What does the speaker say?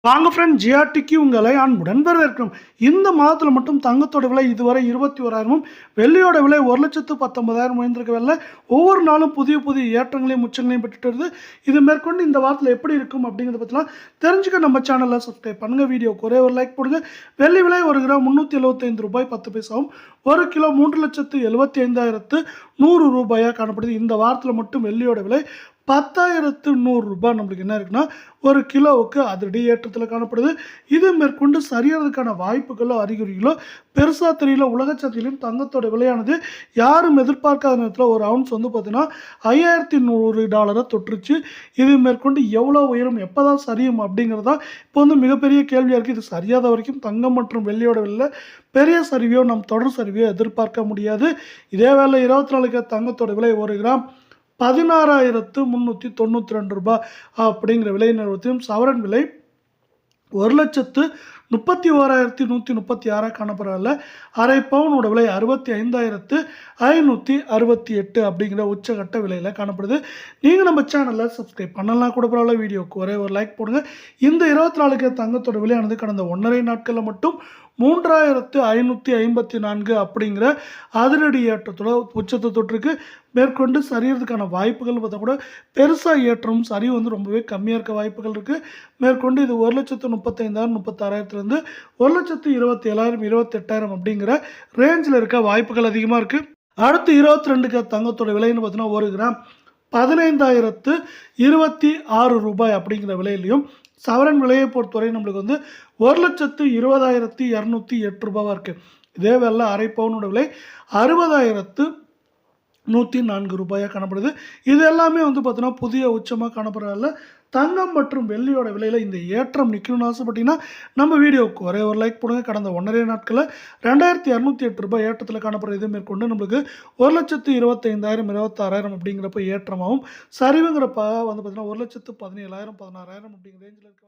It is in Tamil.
வாங்க ஃப்ரெண்ட், ஜிஆர்டிக்கு உங்களை அன்புடன் வரவேற்கிறோம். இந்த மாதத்தில் மட்டும் தங்கத்தோட விலை இதுவரை 21,000 வெள்ளியோட விலை 1,19,000 உயர்ந்திருக்க விலை ஒவ்வொரு நாளும் புதிய புதிய ஏற்றங்களையும் உச்சங்களையும் பெற்றுட்டு வருது. இது மேற்கொண்டு இந்த வாரத்தில் எப்படி இருக்கும் அப்படிங்கிறத பற்றிலாம் தெரிஞ்சுக்க நம்ம சேனலில் சப்ஸ்கிரைப் பண்ணுங்க. வீடியோக்கு ஒரே ஒரு லைக் போடுங்க. வெள்ளி விலை ஒரு கிராம் 375 ரூபாய் 10 பைசாவும், ஒரு கிலோ 3,75,100 ரூபாயாக காணப்படுது. இந்த வாரத்தில் மட்டும் வெள்ளியோட விலை 10,100 ரூபாய் நம்மளுக்கு என்ன இருக்குன்னா ஒரு கிலோவுக்கு அதிரடி ஏற்றத்தில் காணப்படுது. இது மேற்கொண்டு சரியறதுக்கான வாய்ப்புகளோ அறிகுறிகளோ பெருசாக தெரியல. உலக சந்தையிலும் தங்கத்தோட விலையானது யாரும் எதிர்பார்க்காத நேரத்தில் ஒரு அவுன்ஸ் வந்து பார்த்தீங்கன்னா $5,100 தொற்றுச்சு. இது மேற்கொண்டு எவ்வளோ உயரும், எப்போ தான் சரியும் அப்படிங்கிறதா இப்போ வந்து மிகப்பெரிய கேள்வியாக இருக்குது. இது சரியாத வரைக்கும் தங்கம் மற்றும் வெள்ளியோட விலையில் பெரிய சரிவையோ தொடர் சரிவையோ எதிர்பார்க்க முடியாது. இதே வேளை 24 தங்கத்தோட விலை ஒரு கிராம் 16,392 ரூபாய் அப்படிங்கிற விலை நிறுவனத்தையும், சவரன் விலை 1,31,136 காணப்படுறதில்ல. அரை பவுனோட விலை 65,568 அப்படிங்கிற உச்சகட்ட விலையில் காணப்படுது. நீங்கள் நம்ம சேனலில் சப்ஸ்கிரைப் பண்ணலாம் கூட பரவாயில்ல. வீடியோக்கு ஒரே ஒரு லைக் போடுங்க. இந்த 24 தங்கத்தோட விலையானது கடந்த 1.5 நாட்களில் மட்டும் 3,554 அப்படிங்கிற அதிரடி ஏற்றத்தோட உச்சத்தை தொற்றுக்கு. மேற்கொண்டு சரியறதுக்கான வாய்ப்புகள் பார்த்தா கூட பெருசாக ஏற்றம் சரிவு வந்து ரொம்பவே கம்மியாக இருக்க வாய்ப்புகள் இருக்குது. மேற்கொண்டு இது 1,35,000 36,000 1,27,000 28,000 அப்படிங்கிற ரேஞ்சில் இருக்க வாய்ப்புகள் அதிகமாக இருக்குது. அடுத்து 22 தங்கத்தோட விலைன்னு பார்த்தீங்கன்னா ஒரு கிராம் 15,026 ரூபாய் அப்படிங்கிற விலையிலையும், சவரன் விலையை பொறுத்தவரை நம்மளுக்கு வந்து 1,20,208 ரூபாவாக இருக்குது. இதே வேலை அரை பவுனோட விலை 60,104 ரூபாயாக காணப்படுது. இது எல்லாமே வந்து பார்த்தீங்கன்னா புதிய உச்சமாக காணப்படுறதில்ல. தங்கம் மற்றும் வெள்ளியோட விலையில் இந்த ஏற்றம் நிற்கணும்னு ஆசைப்பட்டீங்கன்னா நம்ம வீடியோவுக்கு ஒரே ஒரு லைக் போடுங்க. கடந்த 1.5 நாட்களில் 2,208 ரூபாய் ஏற்றத்தில் காணப்படுற இது மேற்கொண்டு நம்மளுக்கு 1,25,000 26,000 அப்படிங்கிறப்ப ஏற்றமாகவும், சரிவுங்கிறப்ப வந்து பார்த்தீங்கன்னா 1,17,000 16,000 அப்படிங்கிற ரேஞ்சில் இருக்க